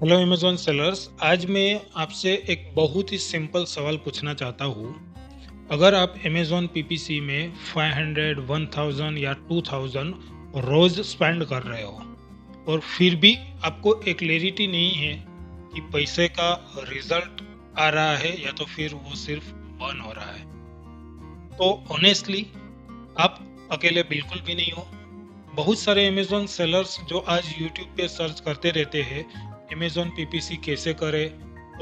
Hello Amazon sellers, आज मैं आपसे एक बहुत ही सिंपल सवाल पूछना चाहता हूँ। अगर आप अमेज़न पीपीसी में 500, 1000 या 2000 रोज़ स्पेंड कर रहे हो और फिर भी आपको एक क्लैरिटी नहीं है कि पैसे का रिज़ल्ट आ रहा है या तो फिर वो सिर्फ बर्न हो रहा है। तो ऑनेस्टली आप अकेले बिल्कुल भी नहीं हो। बहुत सारे अमेज़न सेलर्स जो आज यूट्यूब पे सर्च करते रहते हैं, अमेज़न पीपीसी कैसे करें,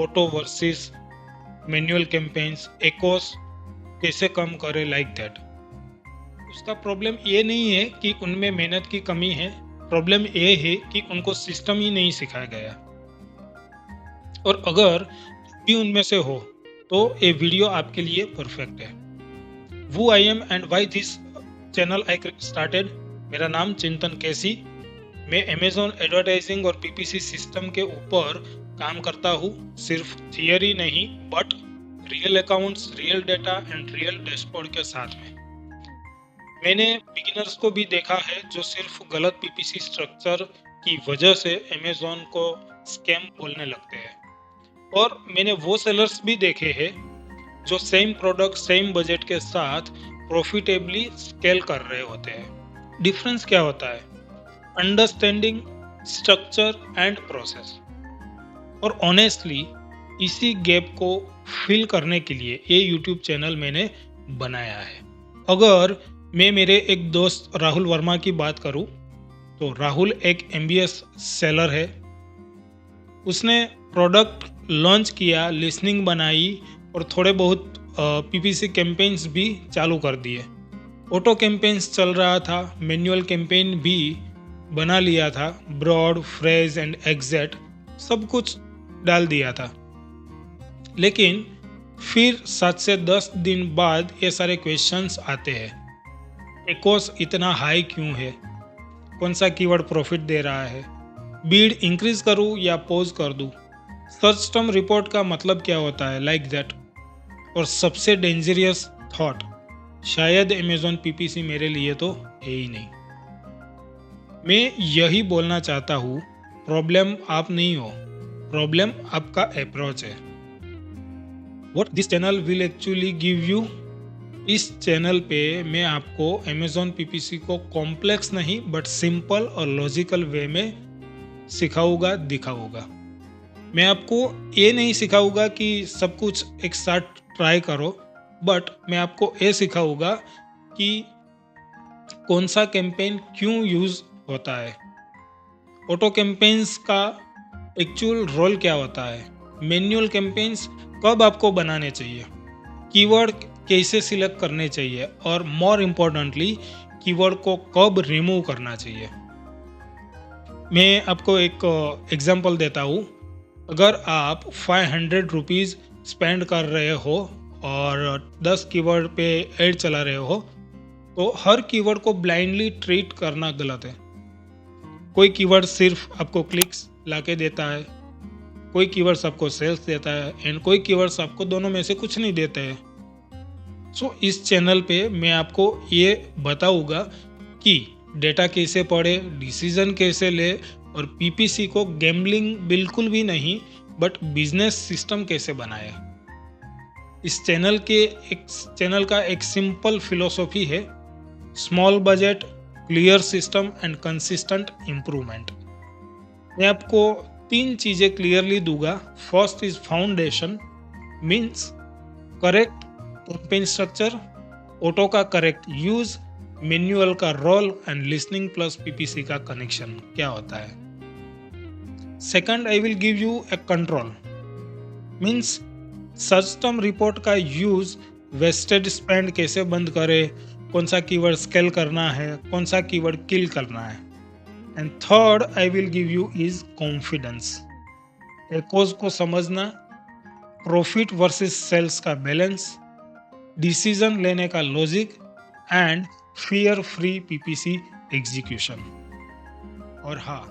ऑटो वर्सेस मैनुअल कैंपेन्स, एकोस कैसे कम करें, लाइक दैट। उसका प्रॉब्लम ये नहीं है कि उनमें मेहनत की कमी है, प्रॉब्लम ये है कि उनको सिस्टम ही नहीं सिखाया गया। और अगर भी उनमें से हो तो ये वीडियो आपके लिए परफेक्ट है। वो I am and why this channel I started. मेरा नाम चिंतन कैसी। मैं अमेज़न एडवर्टाइजिंग और पीपीसी सिस्टम के ऊपर काम करता हूँ। सिर्फ थियरी नहीं, but real accounts, real data and real dashboard के साथ में। मैंने बिगिनर्स को भी देखा है जो सिर्फ गलत पीपीसी स्ट्रक्चर की वजह से अमेज़न को स्कैम बोलने लगते हैं, और मैंने वो सेलर्स भी देखे हैं जो सेम प्रोडक्ट सेम बजट के साथ प्रॉफिटेबली स्केल कर रहे होते हैं। डिफरेंस क्या होता है? Understanding structure and process. और ऑनेस्टली इसी गैप को फिल करने के लिए ये यूट्यूब चैनल मैंने बनाया है। अगर मैं मेरे एक दोस्त राहुल वर्मा की बात करूं, तो राहुल एक एमबीएस सेलर है। उसने प्रोडक्ट लॉन्च किया, लिसनिंग बनाई और थोड़े बहुत पीपीसी कैंपेन्स भी चालू कर दिए। ऑटो कैंपेन्स चल रहा था, मैनुअल कैंपेन भी बना लिया था, ब्रॉड, फ्रेज एंड एग्जैक्ट सब कुछ डाल दिया था। लेकिन फिर 7 से 10 दिन बाद ये सारे क्वेश्चंस आते हैं। एकोस इतना हाई क्यों है? कौन सा कीवर्ड प्रॉफिट दे रहा है? बीड इंक्रीज करूं या पॉज कर दूं? सर्च टर्म रिपोर्ट का मतलब क्या होता है, लाइक दैट। और सबसे डेंजरियस थॉट, शायद अमेज़न पीपीसी मेरे लिए तो है ही नहीं। मैं यही बोलना चाहता हूँ, प्रॉब्लम आप नहीं हो, प्रॉब्लम आपका अप्रोच है। What this channel will actually give you, इस चैनल पे मैं आपको अमेज़न पीपीसी को कॉम्प्लेक्स नहीं बट सिंपल और लॉजिकल वे में सिखाऊंगा, दिखाऊंगा। मैं आपको ये नहीं सिखाऊंगा कि सब कुछ एक साथ ट्राई करो, बट मैं आपको ये सिखाऊंगा कि कौन सा कैंपेन क्यों यूज होता है, ऑटो कैंपेन्स का एक्चुअल रोल क्या होता है, मैनुअल कैंपेन्स कब आपको बनाने चाहिए, कीवर्ड कैसे सिलेक्ट करने चाहिए, और मोर इम्पोर्टेंटली कीवर्ड को कब रिमूव करना चाहिए। मैं आपको एक एग्जांपल देता हूँ। अगर आप 500 रुपीज़ स्पेंड कर रहे हो और 10 कीवर्ड पे ऐड चला रहे हो, तो हर कीवर्ड को ब्लाइंडली ट्रीट करना गलत है। कोई कीवर्ड सिर्फ आपको क्लिक्स लाके देता है, कोई कीवर्ड्स आपको सेल्स देता है, एंड कोई कीवर्ड्स आपको दोनों में से कुछ नहीं देते हैं। सो इस चैनल पे मैं आपको ये बताऊंगा कि डेटा कैसे पढ़े, डिसीजन कैसे ले, और पीपीसी को गैम्बलिंग बिल्कुल भी नहीं बट बिजनेस सिस्टम कैसे बनाए। इस चैनल का एक सिंपल फिलोसॉफी है, small budget, clear system and consistent improvement. मैं आपको 3 चीज़ें क्लियरली दूंगा। First is foundation, means correct campaign structure, auto का करेक्ट यूज, मैनुअल का role and listening plus PPC का कनेक्शन क्या होता है। Second, I will give you a control, means search term report का यूज, वेस्टेड स्पेंड कैसे बंद करे, कौन सा कीवर्ड स्केल करना है, कौन सा कीवर्ड किल करना है। And third I will give you is confidence, echoes को समझना, प्रॉफिट वर्सेस सेल्स का बैलेंस, डिसीजन लेने का logic and fear free PPC execution. और हाँ,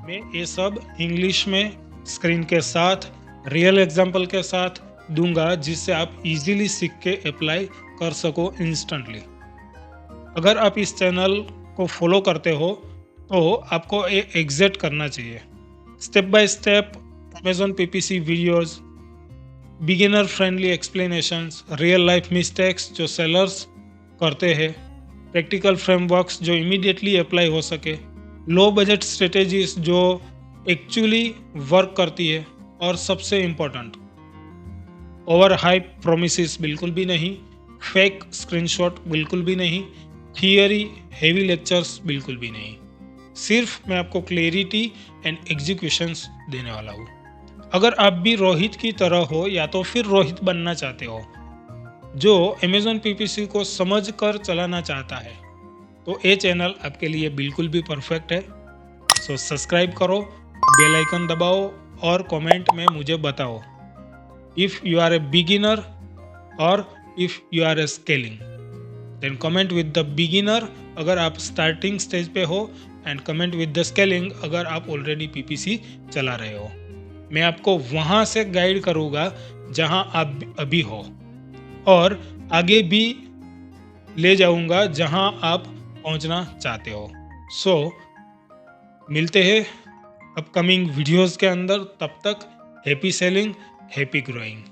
मैं ये सब इंग्लिश में स्क्रीन के साथ, रियल एग्जांपल के साथ दूंगा, जिससे आप इजीली सीख के अप्लाई कर सको इंस्टेंटली। अगर आप इस चैनल को फॉलो करते हो तो आपको ये एग्जिट करना चाहिए। Step by step Amazon PPC videos, beginner friendly explanations, real life mistakes जो सेलर्स करते हैं, प्रैक्टिकल फ्रेमवर्क्स जो इमीडिएटली अप्लाई हो सके, लो बजट स्ट्रेटेजीज जो एक्चुअली वर्क करती है, और सबसे इम्पोर्टेंट ओवर हाइप प्रोमिसेस बिल्कुल भी नहीं, फेक स्क्रीनशॉट बिल्कुल भी नहीं, थियरी हेवी लेक्चर्स बिल्कुल भी नहीं। सिर्फ मैं आपको क्लैरिटी एंड एग्जीक्यूशंस देने वाला हूँ। अगर आप भी रोहित की तरह हो या तो फिर रोहित बनना चाहते हो जो अमेजोन पीपीसी को समझ कर चलाना चाहता है, तो ये चैनल आपके लिए बिल्कुल भी परफेक्ट है। सो सब्सक्राइब करो, बेल आइकन दबाओ और कमेंट में मुझे बताओ if you are a beginner और if you are a scaling. Then comment with the beginner अगर आप स्टार्टिंग स्टेज पे हो, and comment with the scaling अगर आप ऑलरेडी पीपीसी चला रहे हो। मैं आपको वहाँ से गाइड करूँगा जहाँ आप अभी हो, और आगे भी ले जाऊँगा जहाँ आप पहुँचना चाहते हो। सो मिलते हैं अपकमिंग वीडियोस के अंदर। तब तक हैप्पी सेलिंग, हैप्पी ग्रोइंग।